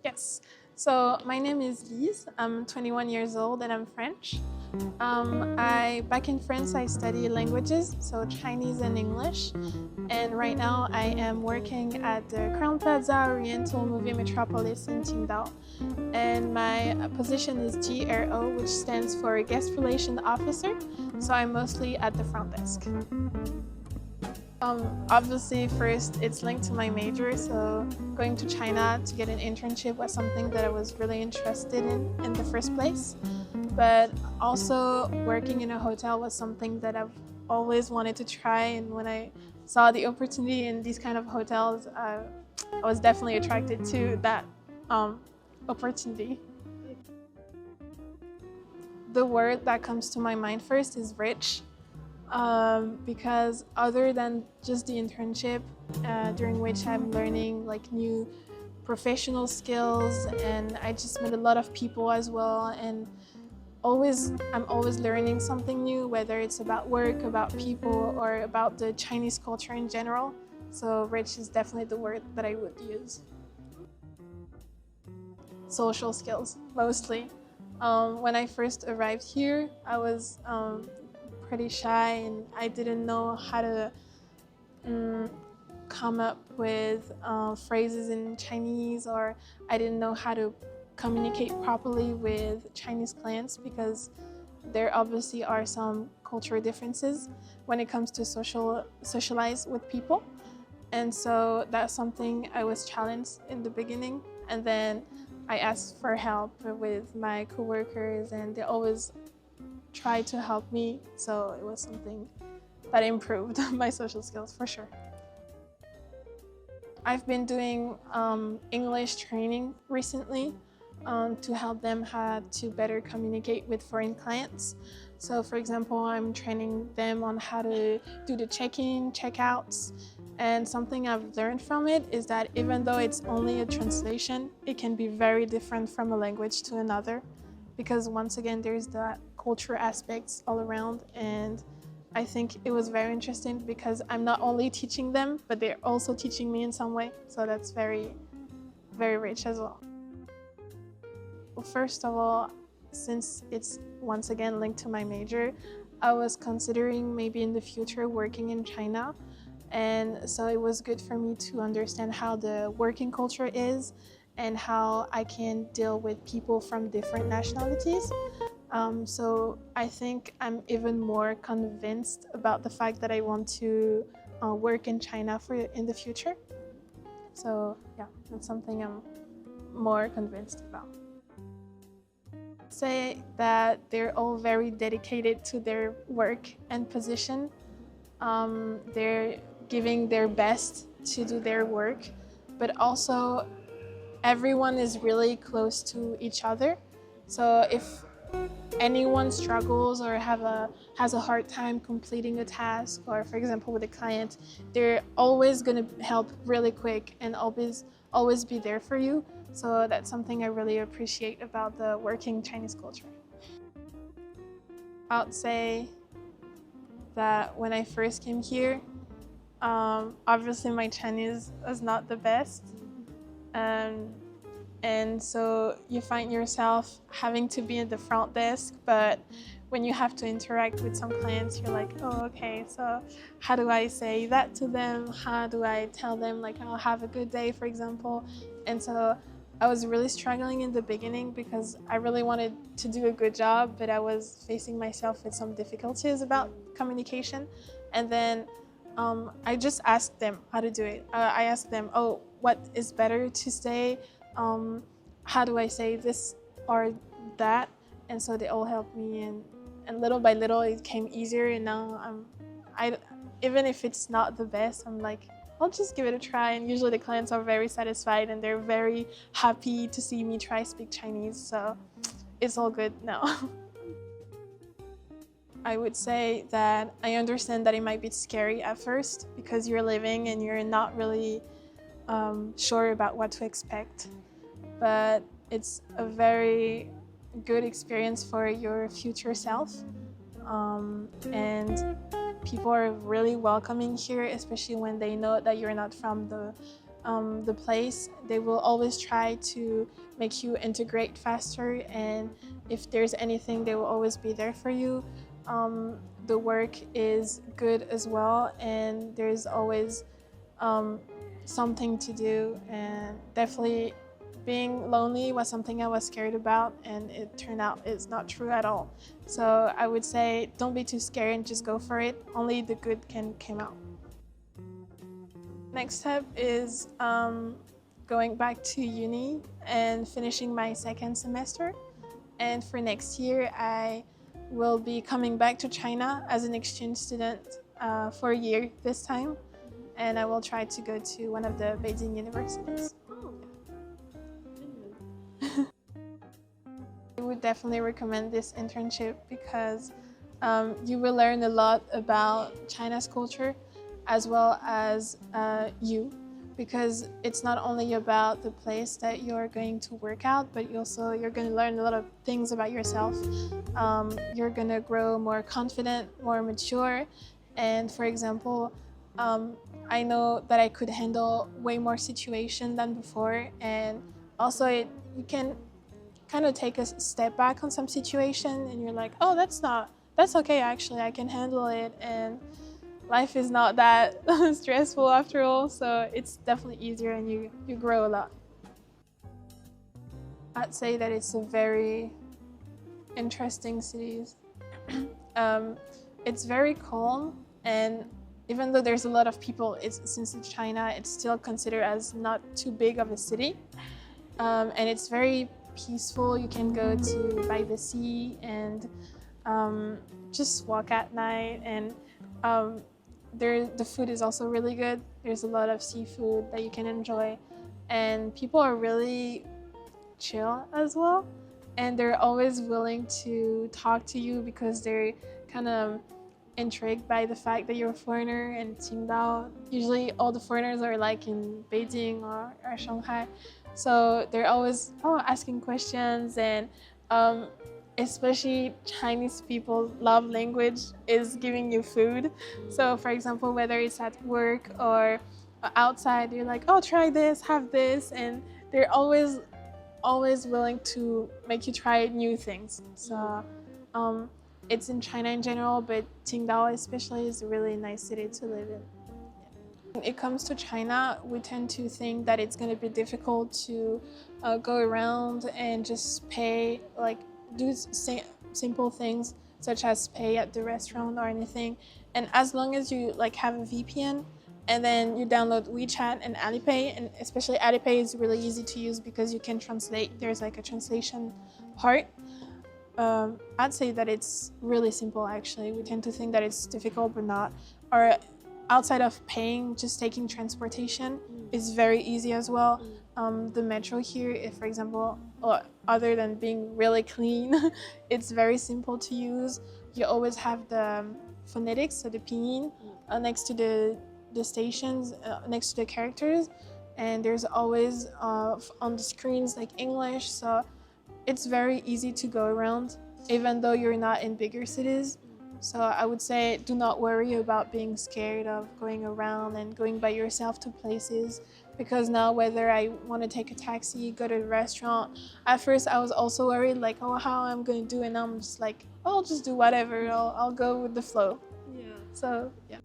Yes. So my name is Lise. I'm 21 years old and I'm French. Back in France, I study languages, so Chinese and English. And right now, I am working at the Crowne Plaza Oriental Movie Metropolis in Qingdao. And my position is GRO, which stands for Guest Relation Officer. So I'm mostly at the front desk. Obviously, first, it's linked to my major, so going to China to get an internship was something that I was really interested in the first place. But also, working in a hotel was something that I've always wanted to try, and when I saw the opportunity in these kind of hotels, I was definitely attracted to that opportunity. The word that comes to my mind first is rich. Because other than just the internship, during which I'm learning like new professional skills, and I just met a lot of people as well, and I'm always learning something new, whether it's about work, about people, or about the Chinese culture in general. So rich is definitely the word that I would use. Social skills, mostly. When I first arrived here, I was pretty shy and I didn't know how to come up with phrases in Chinese, or I didn't know how to communicate properly with Chinese clients because there obviously are some cultural differences when it comes to socialize with people. And so that's something I was challenged in the beginning. And then I asked for help with my coworkers and they always tried to help me. So it was something that improved my social skills for sure. I've been doing English training recently to help them how to better communicate with foreign clients. So for example, I'm training them on how to do the check-in, check-outs, and something I've learned from it is that even though it's only a translation, it can be very different from a language to another because once again, there's that culture aspects all around, and I think it was very interesting because I'm not only teaching them, but they're also teaching me in some way. So that's very, very rich as well. Well, first of all, since it's once again linked to my major, I was considering maybe in the future working in China. And so it was good for me to understand how the working culture is and how I can deal with people from different nationalities. So I think I'm even more convinced about the fact that I want to work in China in the future. So yeah, that's something I'm more convinced about. Say that they're all very dedicated to their work and position. They're giving their best to do their work, but also everyone is really close to each other. So if anyone struggles or has a hard time completing a task, or for example with a client, they're always going to help really quick and always be there for you. So that's something I really appreciate about the working Chinese culture. I'd say that when I first came here, obviously my Chinese was not the best. And so you find yourself having to be at the front desk, but when you have to interact with some clients, you're like, oh, okay, so how do I say that to them? How do I tell them, like, I'll have a good day, for example? And so I was really struggling in the beginning because I really wanted to do a good job, but I was facing myself with some difficulties about communication. And then I just asked them how to do it. I asked them, oh, what is better to say? How do I say this or that? And so they all helped me, and little by little it came easier. And now even if it's not the best, I'm like, I'll just give it a try. And usually the clients are very satisfied and they're very happy to see me try speak Chinese. So it's all good now. I would say that I understand that it might be scary at first because you're living and you're not really sure about what to expect. But it's a very good experience for your future self. And people are really welcoming here, especially when they know that you're not from the place, they will always try to make you integrate faster, and if there's anything, they will always be there for you. The work is good as well, and there's always something to do, and definitely being lonely was something I was scared about, and it turned out it's not true at all. So I would say don't be too scared and just go for it. Only the good can come out. Next step is going back to uni and finishing my second semester. And for next year, I will be coming back to China as an exchange student for a year this time. And I will try to go to one of the Beijing universities. I would definitely recommend this internship because you will learn a lot about China's culture as well as you, because it's not only about the place that you're going to work out, but you're going to learn a lot of things about yourself. You're going to grow more confident, more mature, and for example, I know that I could handle way more situation than before, and also you can kind of take a step back on some situation and you're like, oh, that's okay, actually, I can handle it, and life is not that stressful after all, so it's definitely easier and you grow a lot. I'd say that it's a very interesting city. It's very calm, and even though there's a lot of people, since it's China, it's still considered as not too big of a city, and it's very peaceful. You can go to by the sea and just walk at night, and the food is also really good. There's a lot of seafood that you can enjoy, and people are really chill as well, and they're always willing to talk to you because they're kind of intrigued by the fact that you're a foreigner in Qingdao. Usually all the foreigners are like in Beijing or Shanghai, so they're always asking questions, and especially Chinese people love language is giving you food. So for example, whether it's at work or outside, you're like, oh, try this, have this, and they're always willing to make you try new things. So it's in China in general, but Qingdao especially is a really nice city to live in. When it comes to China, we tend to think that it's going to be difficult to go around and just pay, like do simple things such as pay at the restaurant or anything. And as long as you like have a VPN and then you download WeChat and Alipay, and especially Alipay is really easy to use because you can translate. There's like a translation part. I'd say that it's really simple actually. We tend to think that it's difficult, but not. Or outside of paying, just taking transportation is very easy as well. The metro here, if for example, other than being really clean, it's very simple to use. You always have the phonetics, so the pinyin, next to the stations, next to the characters, and there's always on the screens like English, so it's very easy to go around, even though you're not in bigger cities. So I would say do not worry about being scared of going around and going by yourself to places, because now whether I want to take a taxi, go to a restaurant, at first I was also worried like, oh, how I'm going to do it, and I'm just like, oh, I'll just do whatever, I'll go with the flow. Yeah. So yeah.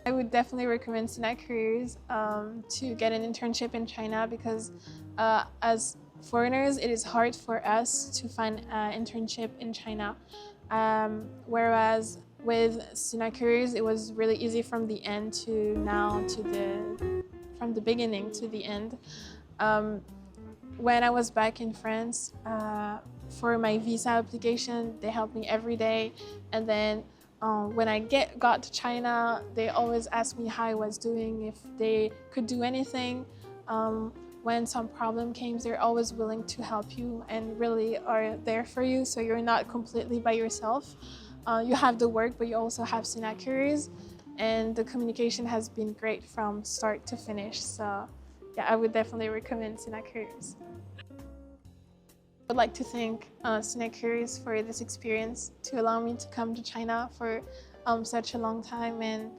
I would definitely recommend Sina Careers to get an internship in China, because as foreigners, it is hard for us to find an internship in China. Whereas with Sina Careers, it was really easy from the end to now, from the beginning to the end. When I was back in France, for my visa application, they helped me every day. And then when I got to China, they always asked me how I was doing, if they could do anything. When some problem came, they're always willing to help you and really are there for you, so you're not completely by yourself. You have the work, but you also have Sina Careers, and the communication has been great from start to finish. So yeah, I would definitely recommend Sina Careers. I would like to thank Sina Careers for this experience, to allow me to come to China for such a long time and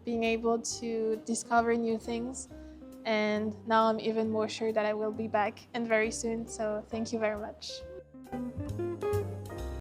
being able to discover new things. And now I'm even more sure that I will be back and very soon. So thank you very much.